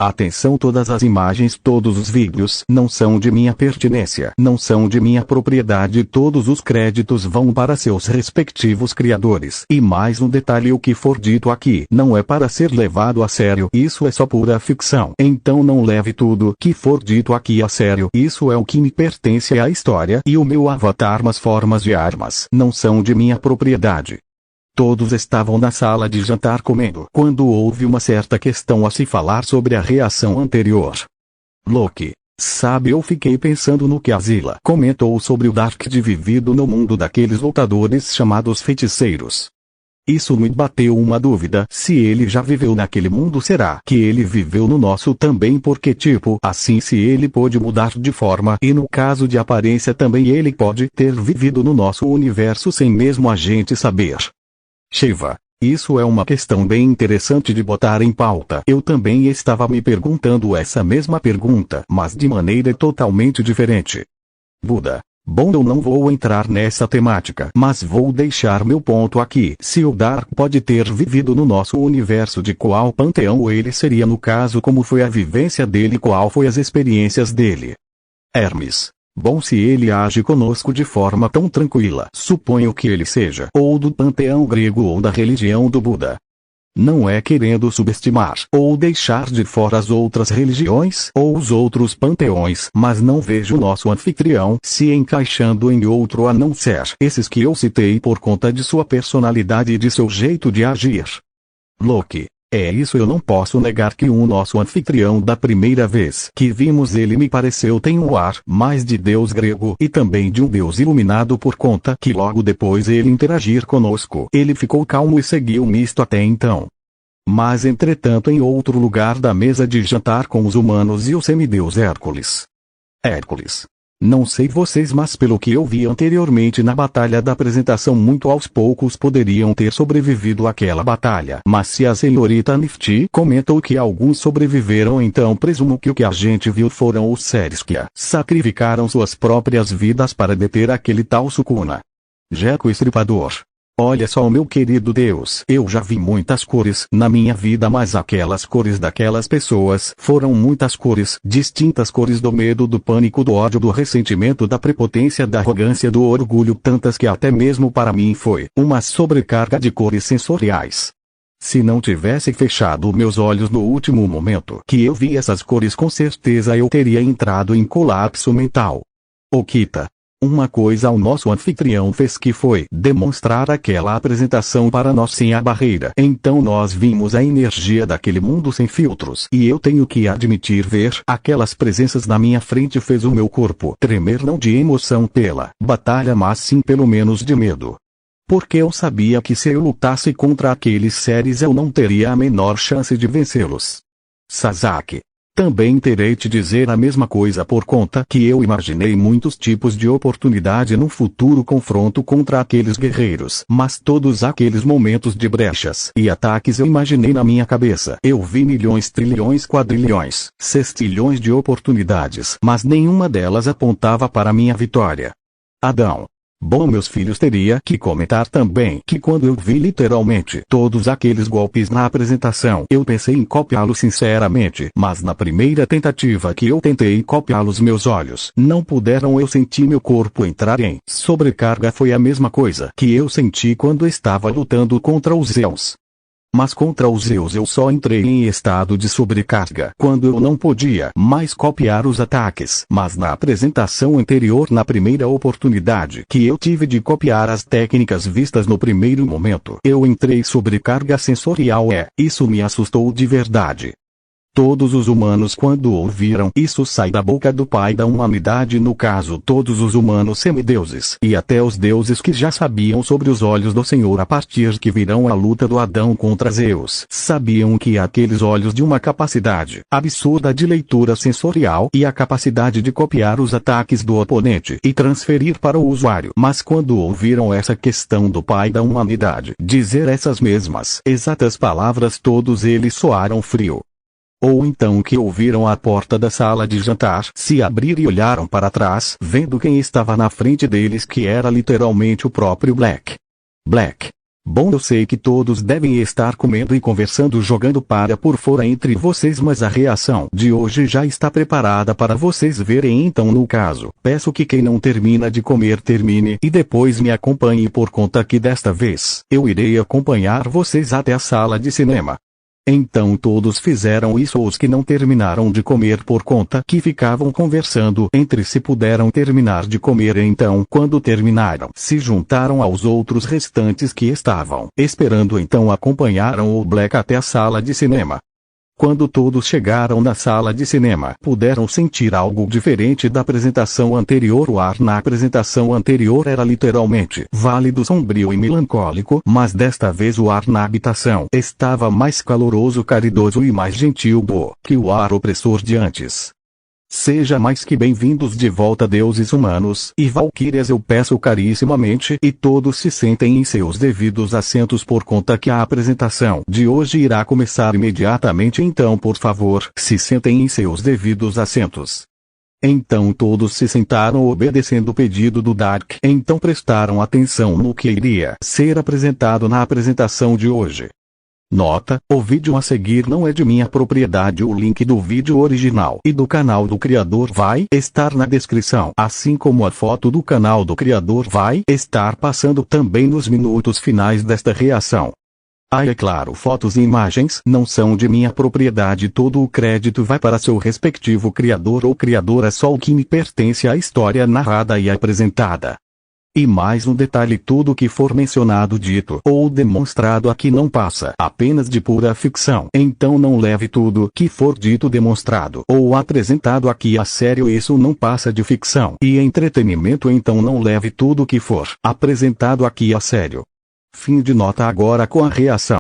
Atenção, todas as imagens, todos os vídeos não são de minha pertinência, não são de minha propriedade, todos os créditos vão para seus respectivos criadores. E mais um detalhe, o que for dito aqui não é para ser levado a sério, isso é só pura ficção. Então não leve tudo que for dito aqui a sério, isso é o que me pertence à história e o meu avatar, mas formas de armas não são de minha propriedade. Todos estavam na sala de jantar comendo, quando houve uma certa questão a se falar sobre a reação anterior. Loki, sabe, eu fiquei pensando no que a Zila comentou sobre o Dark de vivido no mundo daqueles lutadores chamados feiticeiros. Isso me bateu uma dúvida, se ele já viveu naquele mundo, será que ele viveu no nosso também? Porque tipo, assim, se ele pôde mudar de forma e no caso de aparência também ele pode ter vivido no nosso universo sem mesmo a gente saber. Shiva, isso é uma questão bem interessante de botar em pauta. Eu também estava me perguntando essa mesma pergunta, mas de maneira totalmente diferente. Buda, bom, eu não vou entrar nessa temática, mas vou deixar meu ponto aqui. Se o Dark pode ter vivido no nosso universo, de qual panteão ele seria no caso, como foi a vivência dele, qual foi as experiências dele? Hermes. Bom, se ele age conosco de forma tão tranquila, suponho que ele seja ou do panteão grego ou da religião do Buda. Não é querendo subestimar ou deixar de fora as outras religiões ou os outros panteões, mas não vejo nosso anfitrião se encaixando em outro a não ser esses que eu citei por conta de sua personalidade e de seu jeito de agir. Loki. É isso, eu não posso negar que o nosso anfitrião da primeira vez que vimos ele me pareceu tem um ar mais de deus grego e também de um deus iluminado, por conta que logo depois ele interagir conosco ele ficou calmo e seguiu misto até então. Mas entretanto, em outro lugar da mesa de jantar com os humanos e o semideus Hércules. Não sei vocês, mas pelo que eu vi anteriormente na batalha da apresentação, muito aos poucos poderiam ter sobrevivido àquela batalha. Mas se a senhorita Nifty comentou que alguns sobreviveram, então presumo que o que a gente viu foram os seres que sacrificaram suas próprias vidas para deter aquele tal Sukuna. Jeco Estripador. Olha só, meu querido Deus, eu já vi muitas cores na minha vida, mas aquelas cores daquelas pessoas foram muitas cores, distintas cores do medo, do pânico, do ódio, do ressentimento, da prepotência, da arrogância, do orgulho, tantas que até mesmo para mim foi uma sobrecarga de cores sensoriais. Se não tivesse fechado meus olhos no último momento que eu vi essas cores, com certeza eu teria entrado em colapso mental. Okita. Uma coisa o nosso anfitrião fez, que foi demonstrar aquela apresentação para nós sem a barreira. Então nós vimos a energia daquele mundo sem filtros. E eu tenho que admitir, ver aquelas presenças na minha frente fez o meu corpo tremer, não de emoção pela batalha, mas sim pelo menos de medo. Porque eu sabia que se eu lutasse contra aqueles seres eu não teria a menor chance de vencê-los. Sasaki. Também terei te dizer a mesma coisa, por conta que eu imaginei muitos tipos de oportunidade no futuro confronto contra aqueles guerreiros, mas todos aqueles momentos de brechas e ataques eu imaginei na minha cabeça. Eu vi milhões, trilhões, quadrilhões, sextilhões de oportunidades, mas nenhuma delas apontava para minha vitória. Adão. Bom, meus filhos, teria que comentar também que quando eu vi literalmente todos aqueles golpes na apresentação, eu pensei em copiá-los sinceramente, mas na primeira tentativa que eu tentei copiá-los, meus olhos não puderam, eu senti meu corpo entrar em sobrecarga. Foi a mesma coisa que eu senti quando estava lutando contra os Zeus. Mas contra os Zeus eu só entrei em estado de sobrecarga quando eu não podia mais copiar os ataques. Mas na apresentação anterior, na primeira oportunidade que eu tive de copiar as técnicas vistas no primeiro momento, eu entrei sobrecarga sensorial. Isso me assustou de verdade. Todos os humanos, quando ouviram isso sair da boca do pai da humanidade, no caso todos os humanos semideuses e até os deuses que já sabiam sobre os olhos do Senhor a partir que virão a luta do Adão contra Zeus, sabiam que aqueles olhos de uma capacidade absurda de leitura sensorial e a capacidade de copiar os ataques do oponente e transferir para o usuário. Mas quando ouviram essa questão do pai da humanidade dizer essas mesmas exatas palavras, todos eles soaram frio. Ou então que ouviram a porta da sala de jantar se abrir e olharam para trás, vendo quem estava na frente deles, que era literalmente o próprio Black. Bom, eu sei que todos devem estar comendo e conversando, jogando para por fora entre vocês, mas a reação de hoje já está preparada para vocês verem. Então, no caso, peço que quem não termina de comer termine e depois me acompanhe, por conta que desta vez eu irei acompanhar vocês até a sala de cinema. Então todos fizeram isso. Os que não terminaram de comer por conta que ficavam conversando entre si puderam terminar de comer. Então, quando terminaram, se juntaram aos outros restantes que estavam esperando. Então acompanharam o Black até a sala de cinema. Quando todos chegaram na sala de cinema, puderam sentir algo diferente da apresentação anterior. O ar na apresentação anterior era literalmente válido, sombrio e melancólico, mas desta vez o ar na habitação estava mais caloroso, caridoso e mais gentil do que o ar opressor de antes. Seja mais que bem-vindos de volta, deuses humanos e valquírias. Eu peço carissimamente e todos se sentem em seus devidos assentos, por conta que a apresentação de hoje irá começar imediatamente. Então, por favor, se sentem em seus devidos assentos. Então todos se sentaram obedecendo o pedido do Dark. Então prestaram atenção no que iria ser apresentado na apresentação de hoje. Nota: o vídeo a seguir não é de minha propriedade. O link do vídeo original e do canal do criador vai estar na descrição, assim como a foto do canal do criador vai estar passando também nos minutos finais desta reação. É claro, fotos e imagens não são de minha propriedade. Todo o crédito vai para seu respectivo criador ou criadora, só o que me pertence à história narrada e apresentada. E mais um detalhe: tudo que for mencionado, dito ou demonstrado aqui não passa apenas de pura ficção. Então não leve tudo que for dito, demonstrado ou apresentado aqui a sério. Isso não passa de ficção e entretenimento. Então não leve tudo que for apresentado aqui a sério. Fim de nota. Agora com a reação.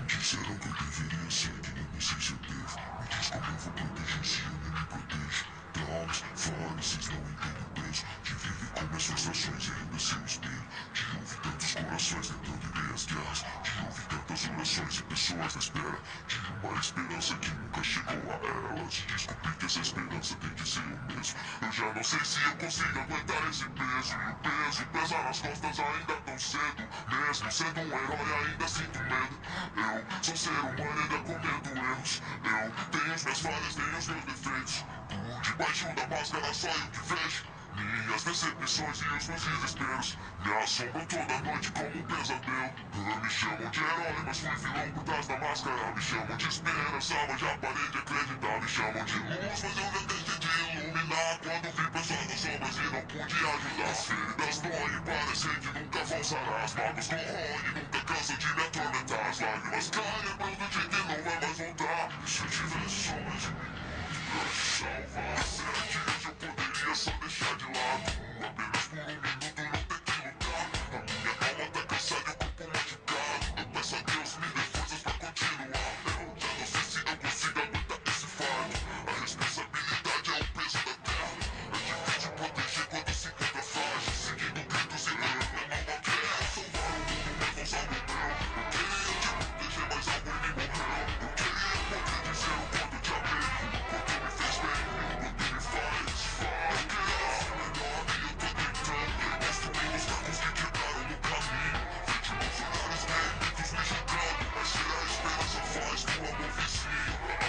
Disseram que eu deveria ser, que nem me sei se eu devo. Me diz como eu vou proteger se eu nem me protejo. Traumas, fora, vocês não entendem o peso de viver com as frustrações e ainda ser o espelho. De ouvir tantos corações tentando ideias guerras. De ouvir tantas orações e pessoas na espera de uma esperança que nunca chegou a elas. De descobrir que essa esperança tem de ser eu mesmo. Eu já não sei se eu consigo aguentar esse peso. E o peso pesa nas costas ainda tão cedo. Mesmo sendo um herói ainda sinto medo. Eu sou ser humano e ainda cometo erros. Eu tenho as minhas falhas, tenho os meus defeitos. Por debaixo da máscara só eu que vejo minhas decepções e os meus desesperos. Me assombram toda noite como um pesadelo. Me chamam de herói, mas fui vilão por trás da máscara. Me chamam de esperança, mas já parei de acreditar. Me chamam de luz, mas eu já deixei de iluminar. Quando vi pessoas nas sombras e não pude ajudar. As feridas doem, parecem que nunca vão sarar. As mágoas corroem, nunca cansam de me atormentar. As lágrimas caem, prova de que não vai mais voltar. E se eu tivesse só mais um minuto pra te salvar, 7 dias eu poderia só deixar de lado. Apenas por um minuto não ter que lutar. A minha alma tá cansada e o corpo machucado. Eu peço a Deus me dê forças pra continuar. Eu já não sei se eu consigo aguentar esse fardo. A responsabilidade é o peso da terra. É difícil proteger quando se encontra frágil. Seguindo gritos e lendo, a alma quer salvar o mundo, mas não salva o meu. Eu queria te proteger, mas algo em mim morreu. Eu queria poder dizer o quanto te amei, o quanto me fez bem, o quanto me faz melhor. E eu tô tentando reconstruir os cacos que quebraram no caminho. Vejo meus olhares vermelhos me julgando, mas se a esperança faz que o amor vicia.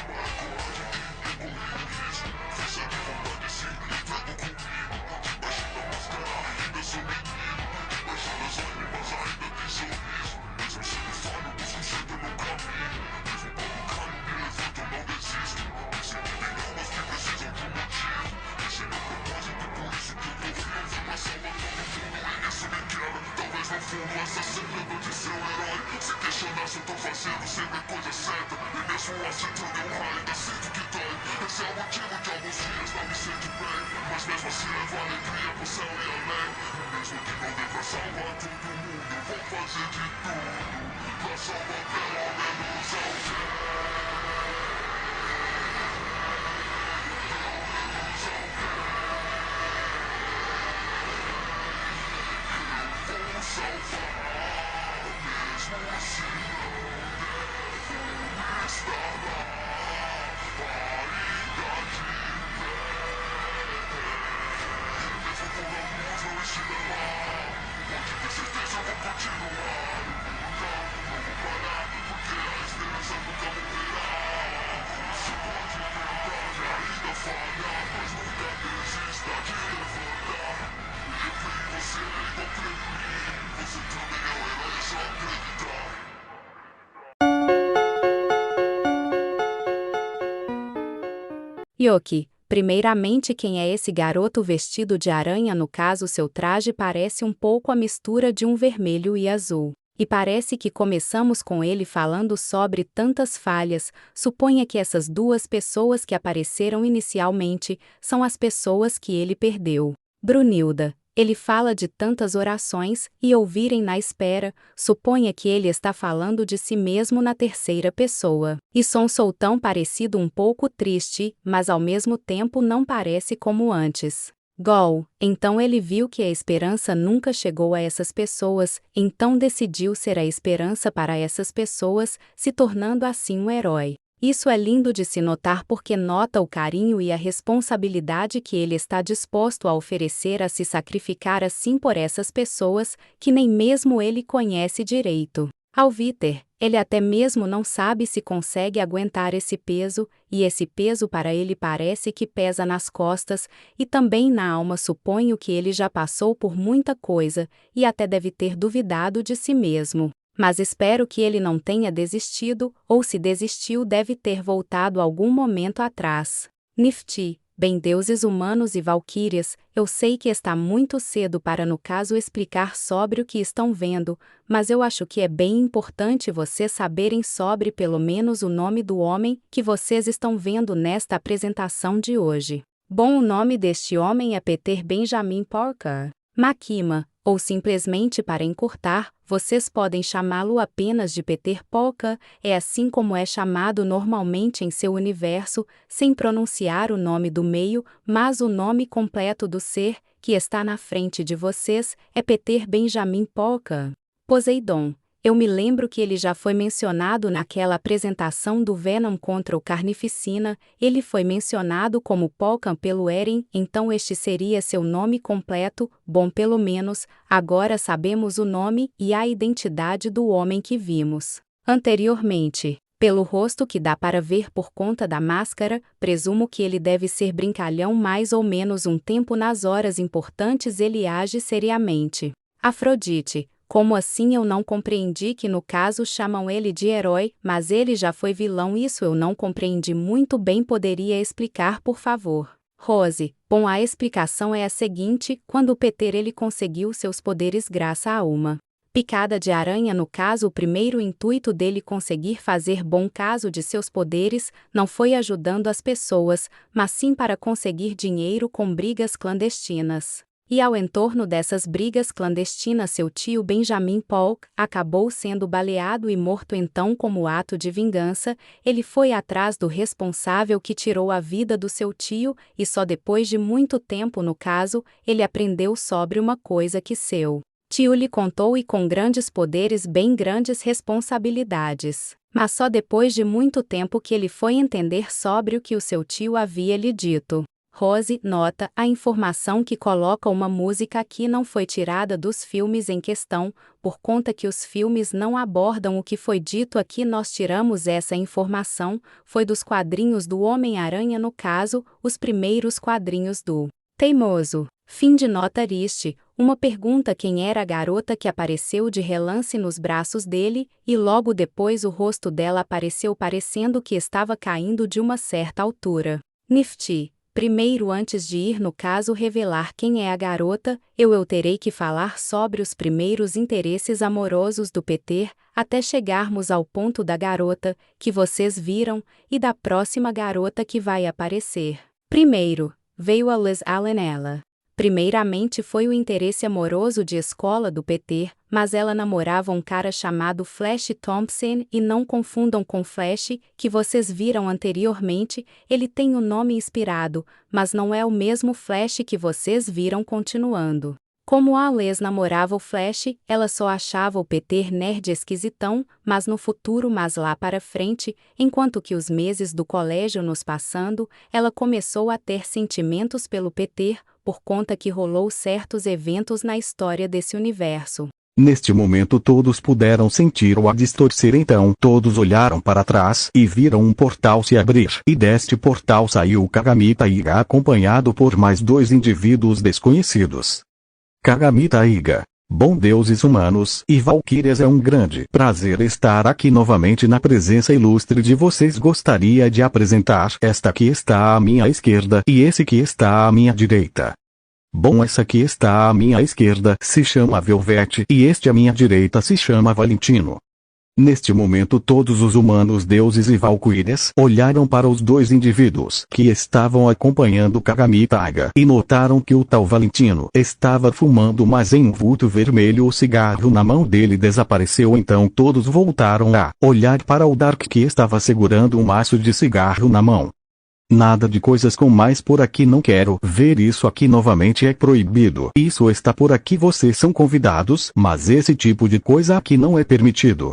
Amar a coragem que corri o risco. Fiz a de vontade e se entrego comigo. Debaixo da máscara ainda sou menino. Debaixo das lágrimas ainda tem sorriso. Mesmo sendo falho, busco sempre o meu caminho. Mesmo quando caio, me levanto, eu não desisto. Dizem que tem almas que precisam de um motivo. Esse é meu propósito, por isso que eu tô vivo. Uma salva todo mundo e isso me quebra. Talvez no fundo essa seja dor de ser um herói. Se questionar se eu tô fazendo sempre a coisa certa. E mesmo assim tudo eu ainda sinto que dói. Esse é o motivo de alguns dias não me sente bem. Mas mesmo assim levo alegria pro céu e além. E mesmo que não dê pra salvar todo mundo, eu vou fazer de tudo pra salvar pelo menos alguém. Yoki, primeiramente, quem é esse garoto vestido de aranha? No caso, seu traje parece um pouco a mistura de um vermelho e azul. E parece que começamos com ele falando sobre tantas falhas. Suponha que essas duas pessoas que apareceram inicialmente são as pessoas que ele perdeu. Brunilda. Ele fala de tantas orações e ouvirem na espera. Suponha que ele está falando de si mesmo na terceira pessoa. E sou tão parecido, um pouco triste, mas ao mesmo tempo não parece como antes. Gol. Então ele viu que a esperança nunca chegou a essas pessoas, então decidiu ser a esperança para essas pessoas, se tornando assim um herói. Isso é lindo de se notar porque nota o carinho e a responsabilidade que ele está disposto a oferecer a se sacrificar assim por essas pessoas que nem mesmo ele conhece direito. Ao Viter, ele até mesmo não sabe se consegue aguentar esse peso, e esse peso para ele parece que pesa nas costas e também na alma. Suponho que ele já passou por muita coisa e até deve ter duvidado de si mesmo. Mas espero que ele não tenha desistido, ou se desistiu deve ter voltado algum momento atrás. Nifty. Bem, deuses humanos e valquírias, eu sei que está muito cedo para no caso explicar sobre o que estão vendo, mas eu acho que é bem importante vocês saberem sobre pelo menos o nome do homem que vocês estão vendo nesta apresentação de hoje. Bom, o nome deste homem é Peter Benjamin Parker Makima, ou simplesmente para encurtar, vocês podem chamá-lo apenas de Peter Parker, é assim como é chamado normalmente em seu universo, sem pronunciar o nome do meio, mas o nome completo do ser, que está na frente de vocês, é Peter Benjamin Parker. Poseidon. Eu me lembro que ele já foi mencionado naquela apresentação do Venom contra o Carnificina, ele foi mencionado como Polkan pelo Eren, então este seria seu nome completo. Bom, pelo menos, agora sabemos o nome e a identidade do homem que vimos anteriormente. Pelo rosto que dá para ver por conta da máscara, presumo que ele deve ser brincalhão mais ou menos um tempo. Nas horas importantes ele age seriamente. Afrodite. Como assim? Eu não compreendi que no caso chamam ele de herói, mas ele já foi vilão. Isso eu não compreendi muito bem. Poderia explicar, por favor? Rose. Bom, a explicação é a seguinte: quando o Peter ele conseguiu seus poderes graças a uma picada de aranha, no caso o primeiro intuito dele conseguir fazer bom caso de seus poderes não foi ajudando as pessoas, mas sim para conseguir dinheiro com brigas clandestinas. E ao entorno dessas brigas clandestinas seu tio Benjamin Polk acabou sendo baleado e morto. Então, como ato de vingança, ele foi atrás do responsável que tirou a vida do seu tio e só depois de muito tempo, no caso, ele aprendeu sobre uma coisa que seu tio lhe contou, e com grandes poderes bem grandes responsabilidades. Mas só depois de muito tempo que ele foi entender sobre o que o seu tio havia lhe dito. Rose. Nota: a informação que coloca uma música aqui não foi tirada dos filmes em questão, por conta que os filmes não abordam o que foi dito aqui. Nós tiramos essa informação, foi dos quadrinhos do Homem-Aranha, no caso, os primeiros quadrinhos do Teimoso. Fim de nota. Triste. Uma pergunta: quem era a garota que apareceu de relance nos braços dele, e logo depois o rosto dela apareceu parecendo que estava caindo de uma certa altura? Nifty. Primeiro, antes de ir no caso revelar quem é a garota, eu terei que falar sobre os primeiros interesses amorosos do Peter, até chegarmos ao ponto da garota, que vocês viram, e da próxima garota que vai aparecer. Primeiro, veio a Liz Allen. Ela primeiramente foi o interesse amoroso de escola do Peter, mas ela namorava um cara chamado Flash Thompson, e não confundam com Flash, que vocês viram anteriormente, ele tem um nome inspirado, mas não é o mesmo Flash que vocês viram. Continuando. Como a Liz namorava o Flash, ela só achava o Peter nerd esquisitão, mas no futuro, mas lá para frente, enquanto que os meses do colégio nos passando, ela começou a ter sentimentos pelo Peter, por conta que rolou certos eventos na história desse universo. Neste momento todos puderam sentir o ar distorcer, então todos olharam para trás e viram um portal se abrir, e deste portal saiu Kagami Taiga acompanhado por mais dois indivíduos desconhecidos. Kagami Taiga. Bom deuses humanos e valquírias, é um grande prazer estar aqui novamente na presença ilustre de vocês. Gostaria de apresentar esta que está à minha esquerda e esse que está à minha direita. Bom, essa que está à minha esquerda se chama Velvet e este à minha direita se chama Valentino. Neste momento todos os humanos, deuses e valquírias olharam para os dois indivíduos que estavam acompanhando Kagami Taiga e notaram que o tal Valentino estava fumando, mas em um vulto vermelho o cigarro na mão dele desapareceu. Então todos voltaram a olhar para o Dark, que estava segurando um maço de cigarro na mão. Nada de coisas com mais por aqui, não quero ver isso aqui novamente, é proibido. Isso está por aqui, vocês são convidados, mas esse tipo de coisa aqui não é permitido.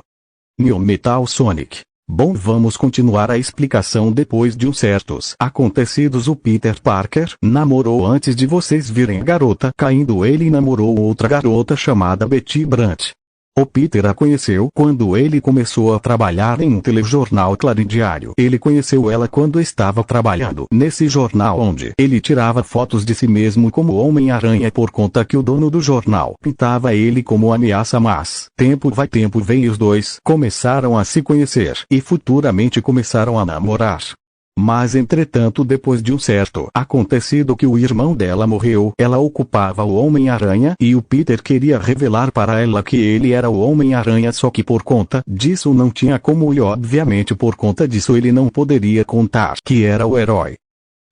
New Metal Sonic. Bom, vamos continuar a explicação. Depois de uns certos acontecidos, o Peter Parker namorou antes de vocês virem a garota caindo. Ele namorou outra garota chamada Betty Brant. O Peter a conheceu quando ele começou a trabalhar em um telejornal claridiário. Ele conheceu ela quando estava trabalhando nesse jornal, onde ele tirava fotos de si mesmo como Homem-Aranha, por conta que o dono do jornal pintava ele como ameaça. Mas tempo vai, tempo vem, e os dois começaram a se conhecer e futuramente começaram a namorar. Mas entretanto, depois de um certo acontecido que o irmão dela morreu, ela ocupava o Homem-Aranha e o Peter queria revelar para ela que ele era o Homem-Aranha, só que por conta disso não tinha como, e obviamente por conta disso ele não poderia contar que era o herói.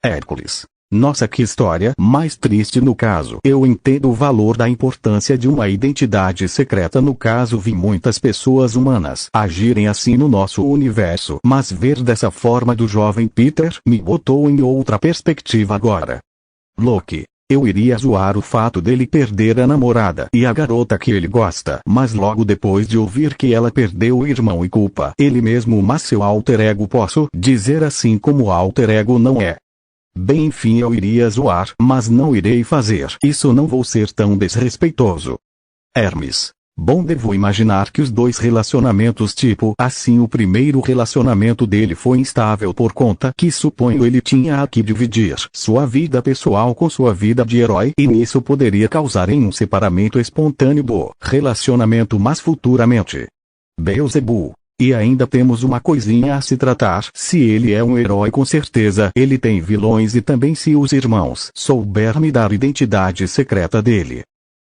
Hércules. Nossa, que história mais triste. No caso, eu entendo o valor da importância de uma identidade secreta. No caso, vi muitas pessoas humanas agirem assim no nosso universo, mas ver dessa forma do jovem Peter me botou em outra perspectiva agora. Loki. Eu iria zoar o fato dele perder a namorada e a garota que ele gosta, mas logo depois de ouvir que ela perdeu o irmão e culpa ele mesmo, mas seu alter ego, posso dizer assim, como alter ego não é. Bem, enfim, eu iria zoar, mas não irei fazer isso, não vou ser tão desrespeitoso. Hermes. Bom, devo imaginar que os dois relacionamentos tipo assim, o primeiro relacionamento dele foi instável por conta que suponho ele tinha que dividir sua vida pessoal com sua vida de herói, e nisso poderia causar em um separamento espontâneo do relacionamento, mas futuramente. Beelzebub. E ainda temos uma coisinha a se tratar. Se ele é um herói, com certeza ele tem vilões, e também se os irmãos souber me dar a identidade secreta dele.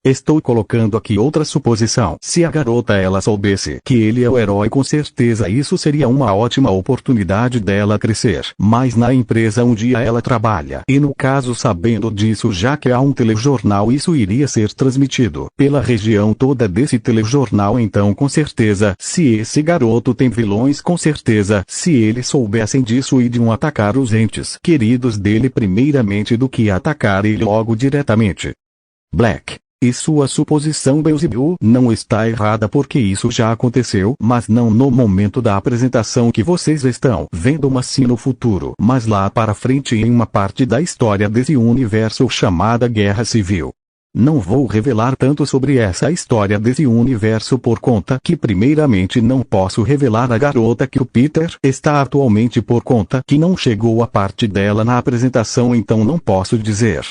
Estou colocando aqui outra suposição. Se a garota ela soubesse que ele é o herói, com certeza isso seria uma ótima oportunidade dela crescer mas na empresa onde ela trabalha. E no caso, sabendo disso, já que há um telejornal, isso iria ser transmitido pela região toda desse telejornal. Então com certeza, se esse garoto tem vilões, com certeza, se eles soubessem disso, iriam atacar os entes queridos dele primeiramente do que atacar ele logo diretamente. Black. E sua suposição, Beelzebub, não está errada, porque isso já aconteceu, mas não no momento da apresentação que vocês estão vendo, mas sim no futuro, mas lá para frente, em uma parte da história desse universo chamada Guerra Civil. Não vou revelar tanto sobre essa história desse universo por conta que primeiramente não posso revelar a garota que o Peter está atualmente, por conta que não chegou a parte dela na apresentação, então não posso dizer.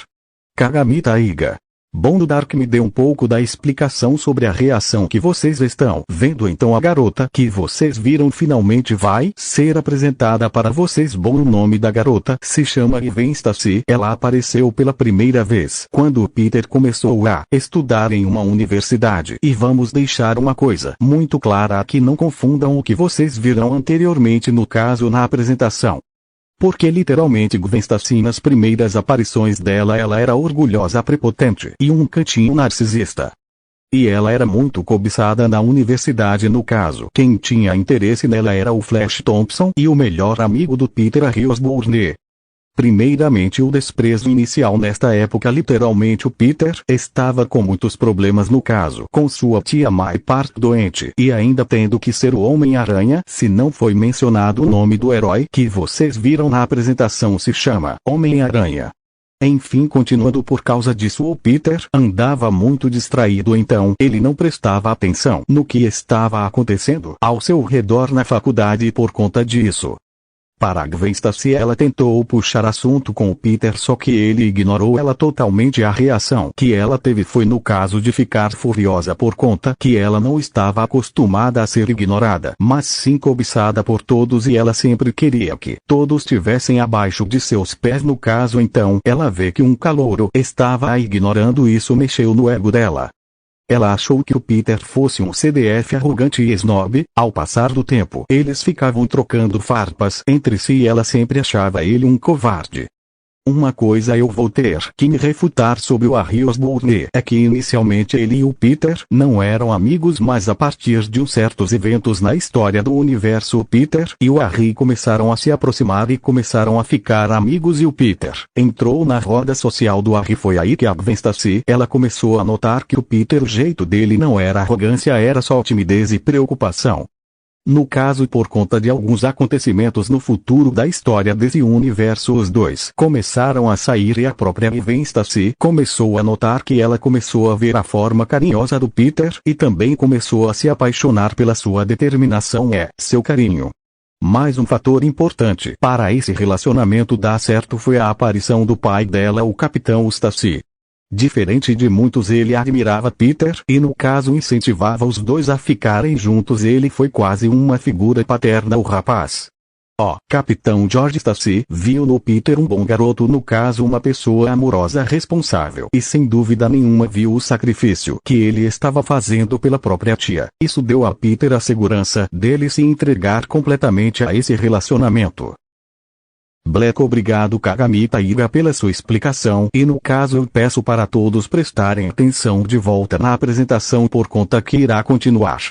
Kagami Taiga. Bom, o Dark me deu um pouco da explicação sobre a reação que vocês estão vendo. Então a garota que vocês viram finalmente vai ser apresentada para vocês. Bom, o nome da garota se chama Gwen Stacy. Ela apareceu pela primeira vez quando o Peter começou a estudar em uma universidade. E vamos deixar uma coisa muito clara aqui: não confundam o que vocês viram anteriormente, no caso na apresentação. Porque literalmente Gwen Stacy, nas primeiras aparições dela, ela era orgulhosa, prepotente e um cantinho narcisista. E ela era muito cobiçada na universidade. No caso, quem tinha interesse nela era o Flash Thompson e o melhor amigo do Peter, a Harry Osborn. Primeiramente, o desprezo inicial nesta época. Literalmente o Peter estava com muitos problemas, no caso com sua tia May Park doente, e ainda tendo que ser o Homem-Aranha. Se não foi mencionado o nome do herói que vocês viram na apresentação, se chama Homem-Aranha. Enfim, continuando, por causa disso o Peter andava muito distraído, então ele não prestava atenção no que estava acontecendo ao seu redor na faculdade, e por conta disso Para a Gwen Stacy, ela tentou puxar assunto com o Peter, só que ele ignorou ela totalmente. A reação que ela teve foi no caso de ficar furiosa por conta que ela não estava acostumada a ser ignorada, mas sim cobiçada por todos, e ela sempre queria que todos estivessem abaixo de seus pés. No caso, então, ela vê que um calouro estava a ignorando. Isso mexeu no ego dela. Ela achou que o Peter fosse um CDF arrogante e snob. Ao passar do tempo, eles ficavam trocando farpas entre si e ela sempre achava ele um covarde. Uma coisa eu vou ter que me refutar sobre o Harry Osborn é que inicialmente ele e o Peter não eram amigos, mas a partir de certos eventos na história do universo, o Peter e o Harry começaram a se aproximar e começaram a ficar amigos, e o Peter entrou na roda social do Harry. Foi aí que a Gwen Stacy, ela começou a notar que o Peter, o jeito dele não era arrogância, era só timidez e preocupação. No caso, por conta de alguns acontecimentos no futuro da história desse universo, os dois começaram a sair e a própria Gwen Stacy começou a notar que ela começou a ver a forma carinhosa do Peter e também começou a se apaixonar pela sua determinação e seu carinho. Mais um fator importante para esse relacionamento dar certo foi a aparição do pai dela, o Capitão Stacy. Diferente de muitos, ele admirava Peter e no caso incentivava os dois a ficarem juntos. Ele foi quase uma figura paterna. O rapaz, Capitão George Stacy, viu no Peter um bom garoto, no caso uma pessoa amorosa, responsável, e sem dúvida nenhuma viu o sacrifício que ele estava fazendo pela própria tia. Isso deu a Peter a segurança dele se entregar completamente a esse relacionamento. Black, obrigado Kagami Taira pela sua explicação, e no caso eu peço para todos prestarem atenção de volta na apresentação por conta que irá continuar.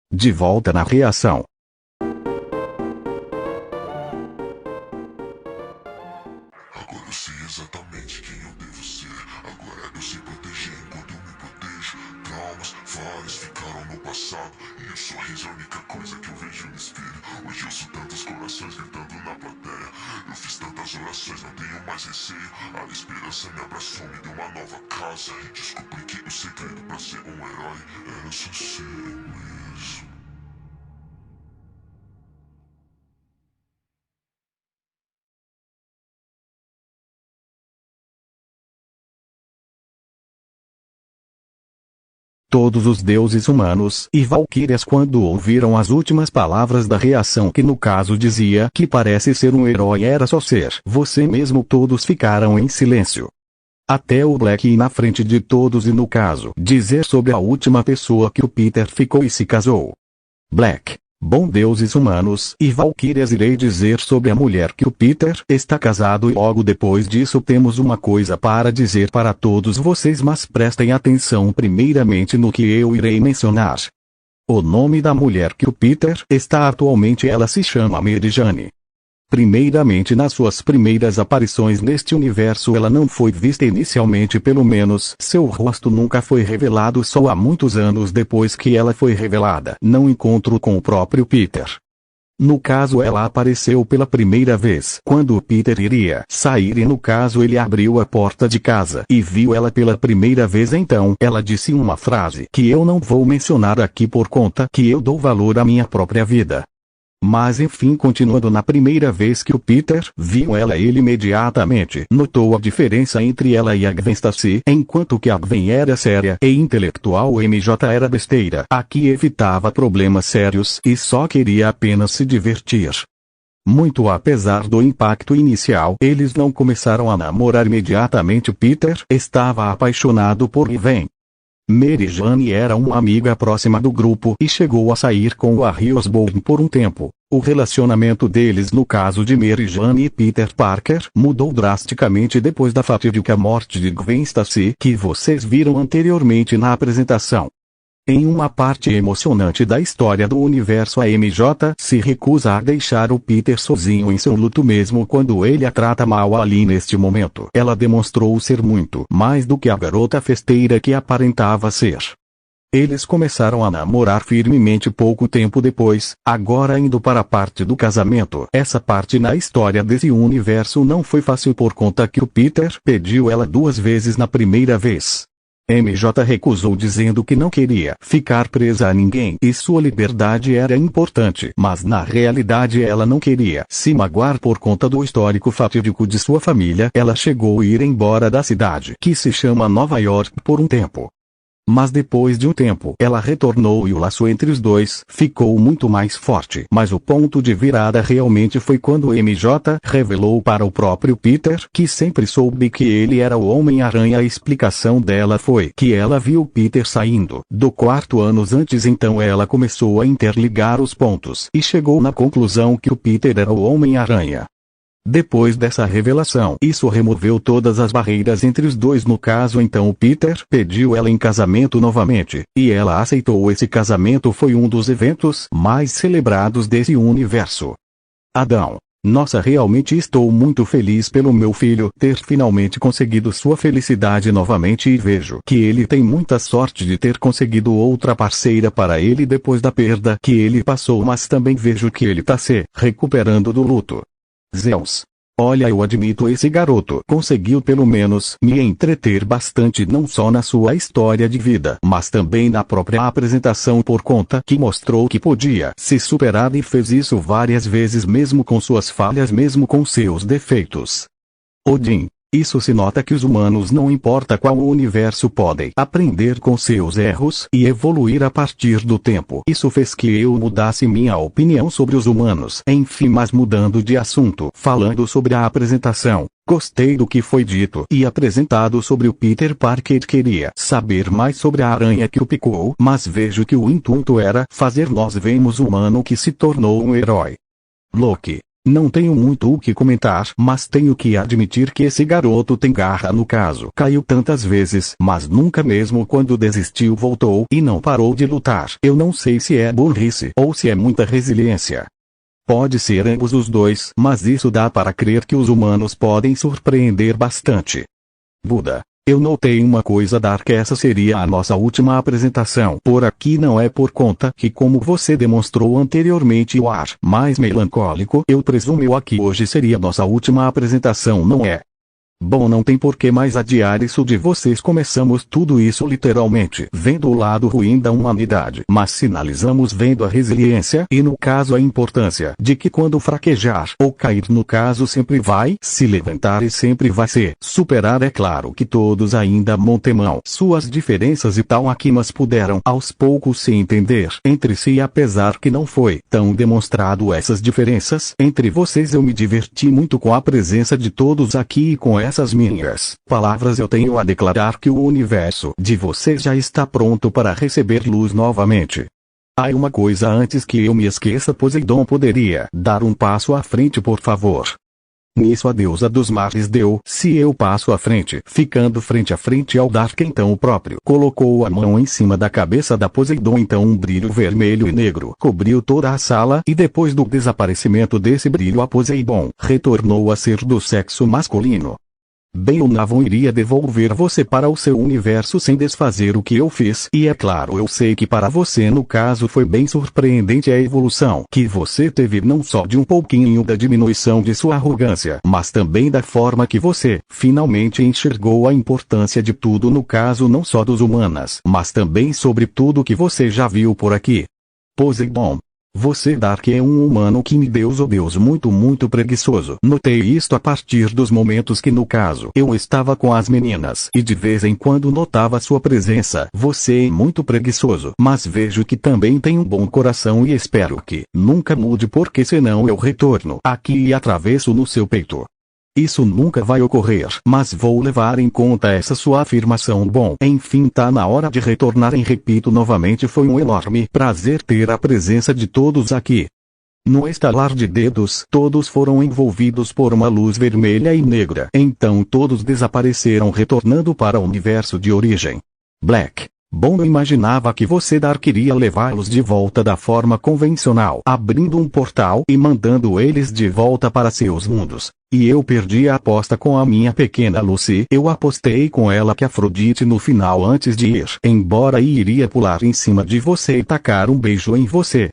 De volta na reação. Agora eu sei exatamente quem eu devo ser. Agora eu sei proteger enquanto eu me protejo. Traumas vários ficaram no passado, e o sorriso é a única coisa que eu vejo no espelho. Hoje eu ouço tantos corações gritando na plateia. Eu fiz tantas orações, não tenho mais receio. A esperança me abraçou, me deu uma nova casa. E descobri que o segredo pra ser um herói era só ser eu mesmo. Todos os deuses humanos e valquírias, quando ouviram as últimas palavras da reação, que no caso dizia que parece ser um herói era só ser você mesmo, todos ficaram em silêncio. Até o Black ir na frente de todos e no caso dizer sobre a última pessoa que o Peter ficou e se casou. Black: bom, deuses humanos e valquírias, irei dizer sobre a mulher que o Peter está casado, e logo depois disso temos uma coisa para dizer para todos vocês, mas prestem atenção primeiramente no que eu irei mencionar. O nome da mulher que o Peter está atualmente, ela se chama Mary Jane. Primeiramente, nas suas primeiras aparições neste universo, ela não foi vista inicialmente, pelo menos seu rosto nunca foi revelado, só há muitos anos depois que ela foi revelada, num encontro com o próprio Peter. No caso, ela apareceu pela primeira vez quando o Peter iria sair, e no caso ele abriu a porta de casa e viu ela pela primeira vez. Então ela disse uma frase que eu não vou mencionar aqui por conta que eu dou valor à minha própria vida. Mas enfim, continuando, na primeira vez que o Peter viu ela, ele imediatamente notou a diferença entre ela e a Gwen Stacy. Enquanto que a Gwen era séria e intelectual, o MJ era besteira. Aqui evitava problemas sérios e só queria apenas se divertir. Muito apesar do impacto inicial, eles não começaram a namorar imediatamente. O Peter estava apaixonado por Gwen. Mary Jane era uma amiga próxima do grupo e chegou a sair com o Harry Osborn por um tempo. O relacionamento deles, no caso de Mary Jane e Peter Parker, mudou drasticamente depois da fatídica morte de Gwen Stacy, que vocês viram anteriormente na apresentação. Em uma parte emocionante da história do universo, a MJ se recusa a deixar o Peter sozinho em seu luto, mesmo quando ele a trata mal. Ali neste momento, ela demonstrou ser muito mais do que a garota festeira que aparentava ser. Eles começaram a namorar firmemente pouco tempo depois, agora indo para a parte do casamento. Essa parte na história desse universo não foi fácil por conta que o Peter pediu ela 2 vezes na primeira vez. MJ recusou dizendo que não queria ficar presa a ninguém e sua liberdade era importante, mas na realidade ela não queria se magoar por conta do histórico fatídico de sua família. Ela chegou a ir embora da cidade, que se chama Nova York, por um tempo. Mas depois de um tempo, ela retornou e o laço entre os dois ficou muito mais forte. Mas o ponto de virada realmente foi quando MJ revelou para o próprio Peter que sempre soube que ele era o Homem-Aranha. A explicação dela foi que ela viu Peter saindo do quarto anos antes, então ela começou a interligar os pontos e chegou na conclusão que o Peter era o Homem-Aranha. Depois dessa revelação, isso removeu todas as barreiras entre os dois. No caso, então o Peter pediu ela em casamento novamente, e ela aceitou. Esse casamento foi um dos eventos mais celebrados desse universo. Adão: nossa, realmente estou muito feliz pelo meu filho ter finalmente conseguido sua felicidade novamente e vejo que ele tem muita sorte de ter conseguido outra parceira para ele depois da perda que ele passou, mas também vejo que ele está se recuperando do luto. Zeus: olha, eu admito, esse garoto conseguiu pelo menos me entreter bastante, não só na sua história de vida, mas também na própria apresentação, por conta que mostrou que podia se superar e fez isso várias vezes, mesmo com suas falhas, mesmo com seus defeitos. Odin: isso se nota que os humanos, não importa qual universo, podem aprender com seus erros e evoluir a partir do tempo. Isso fez que eu mudasse minha opinião sobre os humanos. Enfim, mas mudando de assunto, falando sobre a apresentação, gostei do que foi dito e apresentado sobre o Peter Parker. Queria saber mais sobre a aranha que o picou, mas vejo que o intuito era fazer nós vemos o humano que se tornou um herói. Loki: não tenho muito o que comentar, mas tenho que admitir que esse garoto tem garra. No caso, caiu tantas vezes, mas nunca, mesmo quando desistiu, voltou e não parou de lutar. Eu não sei se é burrice ou se é muita resiliência. Pode ser ambos os dois, mas isso dá para crer que os humanos podem surpreender bastante. Buda: eu notei uma coisa, Dark, essa seria a nossa última apresentação por aqui. Não é por conta que, como você demonstrou anteriormente, o ar mais melancólico, eu presumo que hoje seria nossa última apresentação, não é? Bom, não tem por que mais adiar isso de vocês. Começamos tudo isso literalmente vendo o lado ruim da humanidade, mas sinalizamos vendo a resiliência e, no caso, a importância de que quando fraquejar ou cair, no caso, sempre vai se levantar e sempre vai se superar. É claro que todos ainda montemão suas diferenças e tal aqui, mas puderam aos poucos se entender entre si, apesar que não foi tão demonstrado essas diferenças entre vocês. Eu me diverti muito com a presença de todos aqui e com essas minhas palavras eu tenho a declarar que o universo de vocês já está pronto para receber luz novamente. Há uma coisa antes que eu me esqueça: Poseidon, poderia dar um passo à frente, por favor? Nisso a deusa dos mares deu, se eu passo à frente, ficando frente a frente ao Dark, então o próprio colocou a mão em cima da cabeça da Poseidon, então um brilho vermelho e negro cobriu toda a sala e depois do desaparecimento desse brilho a Poseidon retornou a ser do sexo masculino. Bem, o Navon iria devolver você para o seu universo sem desfazer o que eu fiz, e é claro, eu sei que para você no caso foi bem surpreendente a evolução que você teve, não só de um pouquinho da diminuição de sua arrogância, mas também da forma que você finalmente enxergou a importância de tudo, no caso não só dos humanos, mas também sobre tudo que você já viu por aqui. Poseidon: você, Dark, é um humano que me Deus, oh Deus, muito preguiçoso. Notei isto a partir dos momentos que, no caso, eu estava com as meninas e de vez em quando notava sua presença. Você é muito preguiçoso, mas vejo que também tem um bom coração e espero que nunca mude, porque senão eu retorno aqui e atravesso no seu peito. Isso nunca vai ocorrer, mas vou levar em conta essa sua afirmação. Bom, enfim, tá na hora de retornar e repito novamente, foi um enorme prazer ter a presença de todos aqui. No estalar de dedos, todos foram envolvidos por uma luz vermelha e negra, então todos desapareceram, retornando para o universo de origem. Black: bom, eu imaginava que você, Dark, iria levá-los de volta da forma convencional, abrindo um portal e mandando eles de volta para seus mundos. E eu perdi a aposta com a minha pequena Lucy. Eu apostei com ela que Afrodite no final, antes de ir embora, iria pular em cima de você e tacar um beijo em você.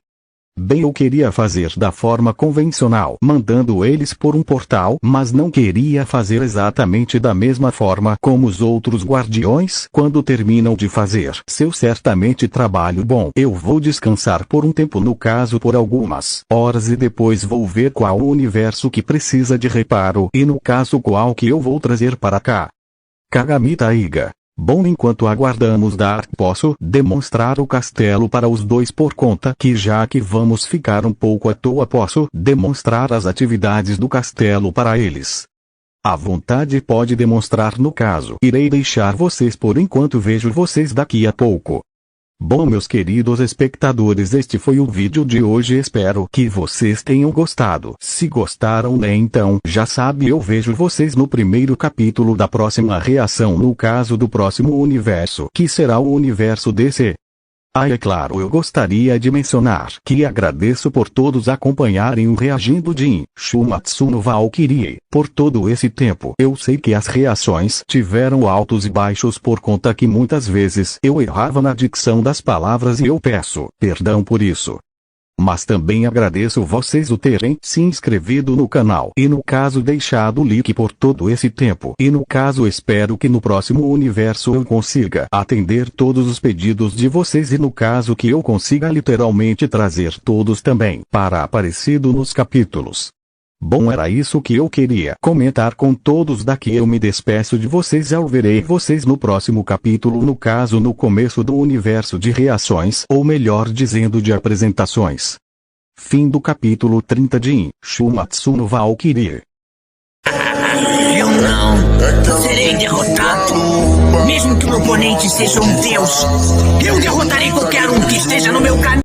Bem, eu queria fazer da forma convencional, mandando eles por um portal, mas não queria fazer exatamente da mesma forma como os outros guardiões. Quando terminam de fazer seu certamente trabalho bom, eu vou descansar por um tempo, no caso por algumas horas, e depois vou ver qual o universo que precisa de reparo, e no caso qual que eu vou trazer para cá. Kagami Taiga. Bom, enquanto aguardamos dar, posso demonstrar o castelo para os dois, por conta que já que vamos ficar um pouco à toa, posso demonstrar as atividades do castelo para eles. À vontade, pode demonstrar, no caso. Irei deixar vocês por enquanto, vejo vocês daqui a pouco. Bom, meus queridos espectadores, este foi o vídeo de hoje, espero que vocês tenham gostado. Se gostaram, né, então já sabe, eu vejo vocês no primeiro capítulo da próxima reação, no caso do próximo universo, que será o universo DC. É claro, eu gostaria de mencionar que agradeço por todos acompanharem o Reagindo de Shumatsu no Valkyrie por todo esse tempo. Eu sei que as reações tiveram altos e baixos por conta que muitas vezes eu errava na dicção das palavras e eu peço perdão por isso. Mas também agradeço vocês o terem se inscrevido no canal e no caso deixado o like por todo esse tempo. E no caso espero que no próximo universo eu consiga atender todos os pedidos de vocês e no caso que eu consiga literalmente trazer todos também para aparecido nos capítulos. Bom, era isso que eu queria comentar com todos. Daqui eu me despeço de vocês, eu verei vocês no próximo capítulo, no caso no começo do universo de reações, ou melhor dizendo de apresentações. Fim do capítulo 30 de Shumatsu no Valkyrie. Eu não serei derrotado. Mesmo que o meu oponente seja um deus, eu derrotarei qualquer um que esteja no meu caminho.